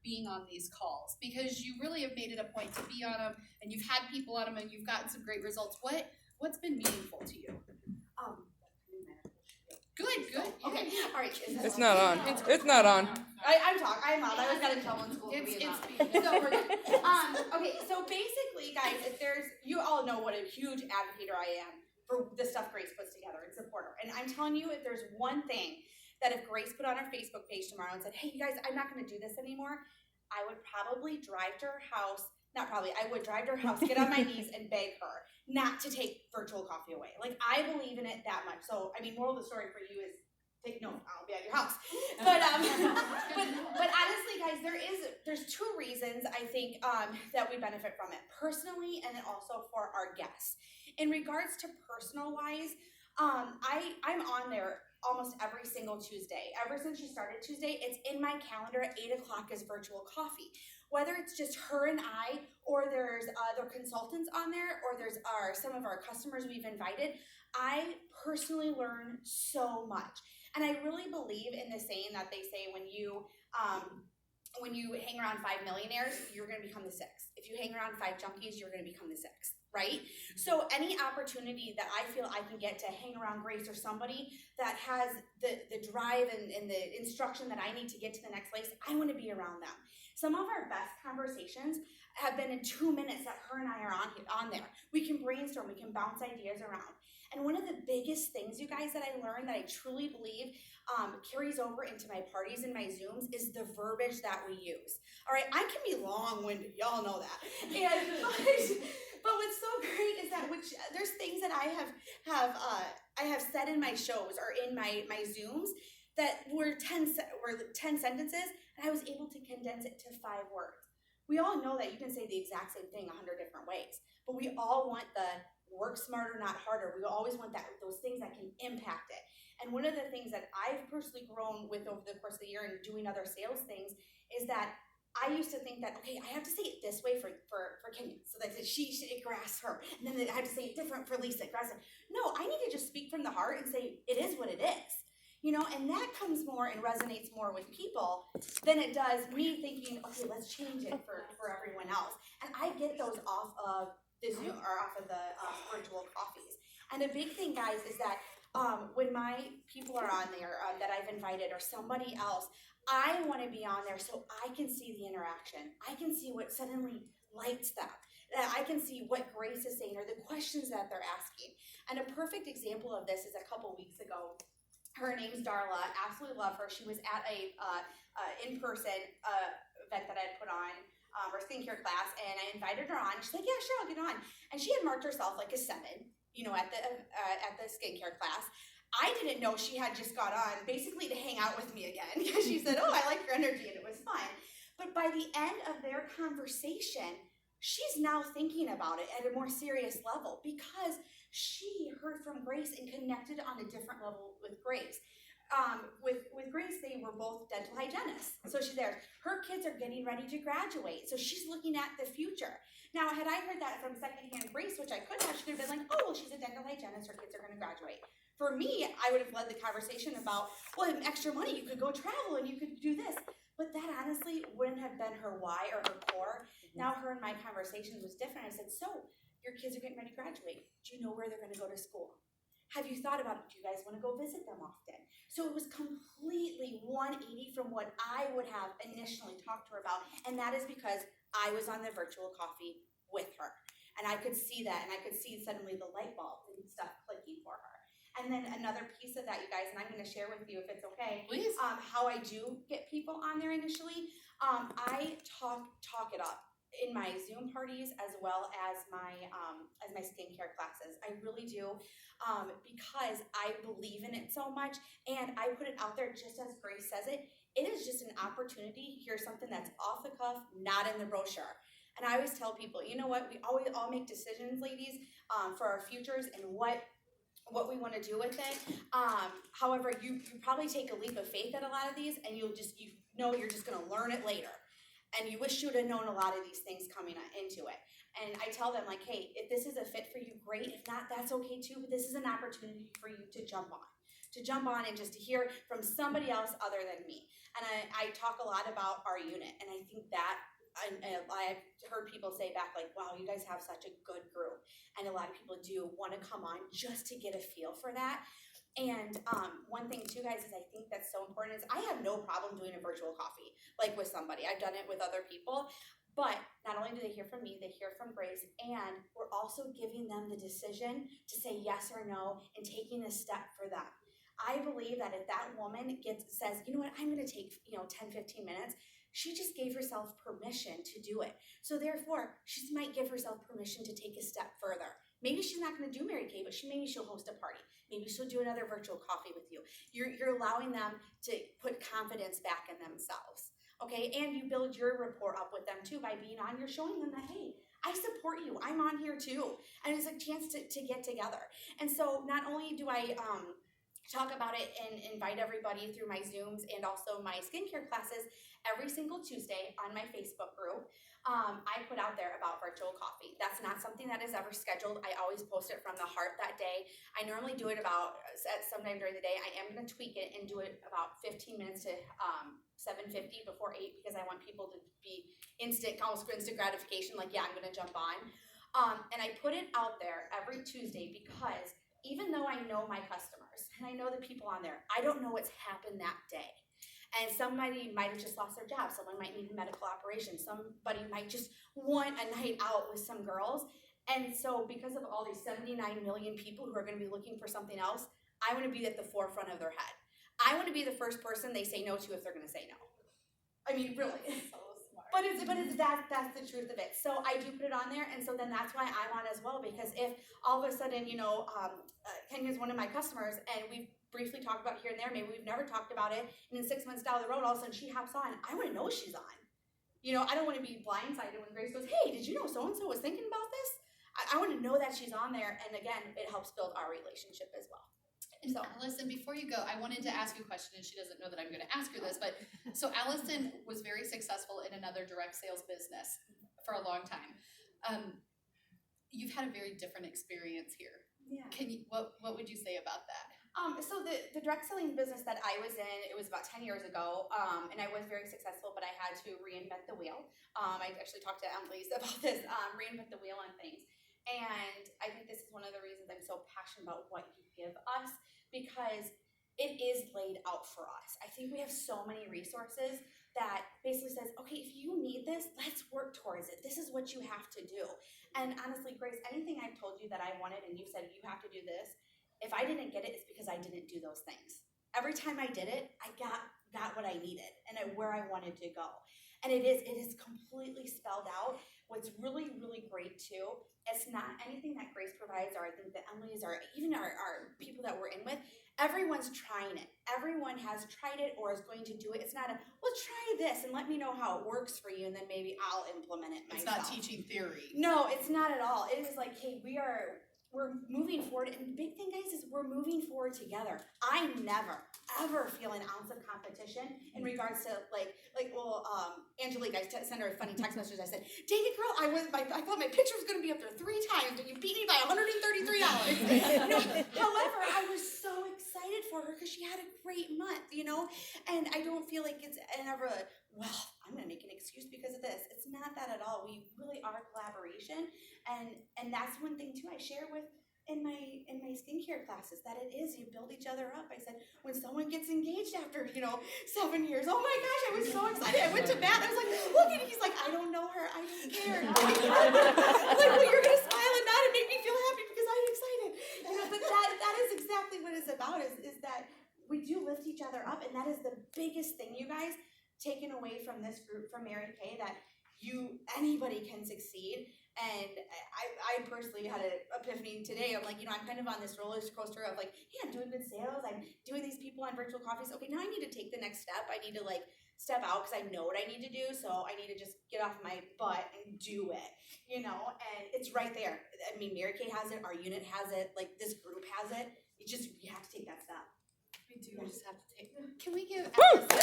being on these calls? Because you really have made it a point to be on them, and you've had people on them, and you've gotten some great results. What's been meaningful to you? Good. Okay. All right. It's not on. It's not on. I'm loud. I always got in trouble in school for being loud. So we're good. Okay. So basically, guys, you all know what a huge advocator I am for the stuff Grace puts together and support her. And I'm telling you, if there's one thing that if Grace put on her Facebook page tomorrow and said, "Hey, you guys, I'm not going to do this anymore," I would probably drive to her house. Not probably. I would drive to her house, get on my knees, and beg her not to take virtual coffee away. Like, I believe in it that much. So, I mean, moral of the story for you is take note. I'll be at your house. But honestly, guys, there's two reasons I think that we benefit from it personally, and then also for our guests. In regards to personal wise, I'm on there almost every single Tuesday. Ever since she started Tuesday, it's in my calendar at 8:00 is virtual coffee. Whether it's just her and I, or there's other consultants on there, or there's some of our customers we've invited, I personally learn so much. And I really believe in the saying that they say when you hang around 5 millionaires, you're going to become the sixth. If you hang around 5 junkies, you're going to become the sixth, right? So any opportunity that I feel I can get to hang around Grace or somebody that has the drive and the instruction that I need to get to the next place, I want to be around them. Some of our best conversations have been in 2 minutes that her and I are on there. We can brainstorm, we can bounce ideas around. And one of the biggest things, you guys, that I learned that I truly believe carries over into my parties and my Zooms is the verbiage that we use. All right, I can be long-winded, y'all know that. But what's so great is that there's things that I have said in my shows or in my Zooms that were 10 sentences, and I was able to condense it to 5 words. We all know that you can say the exact same thing 100 different ways, but we all want the work smarter, not harder. We always want those things that can impact it. And one of the things that I've personally grown with over the course of the year and doing other sales things is that I used to think that, okay, I have to say it this way for Kenya, so that it grasps her. And then I have to say it different for Lisa, it grasps her. No, I need to just speak from the heart and say, it is what it is. And that comes more and resonates more with people than it does me thinking, okay, let's change it for everyone else. And I get those off of the Zoom or off of the virtual coffees. And a big thing, guys, is that when my people are on there that I've invited or somebody else, I want to be on there so I can see the interaction. I can see what suddenly lights them. I can see what Grace is saying or the questions that they're asking. And a perfect example of this is a couple weeks ago. Her name's Darla. Absolutely love her. She was at a in-person event that I had put on, her skincare class, and I invited her on. She's like, "Yeah, sure, I'll get on." And she had marked herself like a 7, at the skincare class. I didn't know she had just got on basically to hang out with me again because she said, "Oh, I like your energy," and it was fun. But by the end of their conversation, she's now thinking about it at a more serious level because she heard from Grace and connected on a different level with Grace. With Grace, they were both dental hygienists. So she's there. Her kids are getting ready to graduate. So she's looking at the future. Now, had I heard that from secondhand Grace, which I could have, she could have been like, "Oh, well, she's a dental hygienist. Her kids are going to graduate." For me, I would have led the conversation about, well, extra money, you could go travel and you could do this. But that honestly wouldn't have been her why or her core. Now her and my conversations was different. I said, "So, your kids are getting ready to graduate. Do you know where they're going to go to school? Have you thought about it? Do you guys want to go visit them often?" So it was completely 180 from what I would have initially talked to her about. And that is because I was on the virtual coffee with her. And I could see that, and I could see suddenly the light bulb and stuff clicking for her. And then another piece of that, you guys, and I'm going to share with you if it's okay. Please. How I do get people on there initially. I talk it up in my Zoom parties as well as my skincare classes. I really do, because I believe in it so much, and I put it out there just as Grace says it. It is just an opportunity. Here's something that's off the cuff, not in the brochure. And I always tell people, you know what? We always all make decisions, ladies, for our futures and what we want to do with it. However, you probably take a leap of faith at a lot of these, and you're just going to learn it later. And you wish you would have known a lot of these things coming into it. And I tell them, like, hey, if this is a fit for you, great. If not, that's okay too. But this is an opportunity for you to jump on. to jump on and just to hear from somebody else other than me. And I talk a lot about our unit, and I think that and I've heard people say back like, wow, you guys have such a good group. And a lot of people do want to come on just to get a feel for that. And one thing too, guys, is I think that's so important is I have no problem doing a virtual coffee, like with somebody. I've done it with other people. But not only do they hear from me, they hear from Grace, and we're also giving them the decision to say yes or no and taking a step for them. I believe that if that woman says, you know what, I'm going to take 10, 15 minutes, she just gave herself permission to do it. So therefore, she might give herself permission to take a step further. Maybe she's not going to do Mary Kay, but maybe she'll host a party. Maybe she'll do another virtual coffee with you. You're allowing them to put confidence back in themselves, okay? And you build your rapport up with them too by being on. You're showing them that, hey, I support you. I'm on here too. And it's a chance to get together. And so not only do I talk about it and invite everybody through my Zooms and also my skincare classes every single Tuesday on my Facebook group. I put out there about virtual coffee. That's not something that is ever scheduled. I always post it from the heart that day. I normally do it about sometime during the day. I am going to tweak it and do it about 15 minutes to 7:50 before 8 because I want people to be almost instant gratification, like, yeah, I'm going to jump on. And I put it out there every Tuesday because even though I know my customers and I know the people on there, I don't know what's happened that day. And somebody might have just lost their job. Someone might need a medical operation. Somebody might just want a night out with some girls. And so because of all these 79 million people who are going to be looking for something else, I want to be at the forefront of their head. I want to be the first person they say no to if they're going to say no. I mean, really. So smart. But that's the truth of it. So I do put it on there, and so then that's why I'm on as well, because if all of a sudden, Kenya's one of my customers, and we've briefly talked about here and there, maybe we've never talked about it, and then 6 months down the road, all of a sudden she hops on, I want to know she's on. I don't want to be blindsided when Grace goes, hey, did you know so-and-so was thinking about this? I want to know that she's on there, and again, it helps build our relationship as well. And so, Allison, before you go, I wanted to ask you a question, and she doesn't know that I'm going to ask her this, but so Allison was very successful in another direct sales business for a long time. You've had a very different experience here. Yeah. What would you say about that? So the direct selling business that I was in, it was about 10 years ago, and I was very successful, but I had to reinvent the wheel. I actually talked to Emily about this, reinvent the wheel on things. And I think this is one of the reasons I'm so passionate about what you give us, because it is laid out for us. I think we have so many resources that basically says, okay, if you need this, let's work towards it. This is what you have to do. And honestly, Grace, anything I've told you that I wanted and you said you have to do this, if I didn't get it, it's because I didn't do those things. Every time I did it, I got what I needed and where I wanted to go. And it is completely spelled out. What's really, really great too, it's not anything that Grace provides, or I think that Emily's, or even our people that we're in with, everyone's trying it. Everyone has tried it or is going to do it. It's not well, try this and let me know how it works for you, and then maybe I'll implement it myself. It's not teaching theory. No, it's not at all. It is like, hey, we're moving forward, and the big thing, guys, is we're moving forward together. I never, ever feel an ounce of competition in regards to Angelique, I sent her a funny text message. I said, dang it, girl, I thought my picture was going to be up there 3 times, and you beat me by $133. However, I was so excited for her because she had a great month, and I don't feel like it's ever I'm going to make an excuse because of this. It's not that at all. We really are collaboration, and that's one thing too I share with in my skincare classes, that it is, you build each other up. I said, when someone gets engaged after 7 years, oh my gosh, I was so excited. I went to Matt, I was like, look, and he's like, I don't know her, I don't care. I'm like, well, you're going to smile and nod and make me feel happy because I'm excited. But that is exactly what it's about, is that we do lift each other up, and that is the biggest thing, you guys, taken away from this group, from Mary Kay, that anybody can succeed. And I personally had an epiphany today. I'm like, I'm kind of on this roller coaster of like, yeah, I'm doing good sales. I'm doing these people on virtual coffees. Okay, now I need to take the next step. I need to step out because I know what I need to do. So I need to just get off my butt and do it, and it's right there. I mean, Mary Kay has it. Our unit has it. Like, this group has it. You have to take that step. We do just have to take. Can we give Allison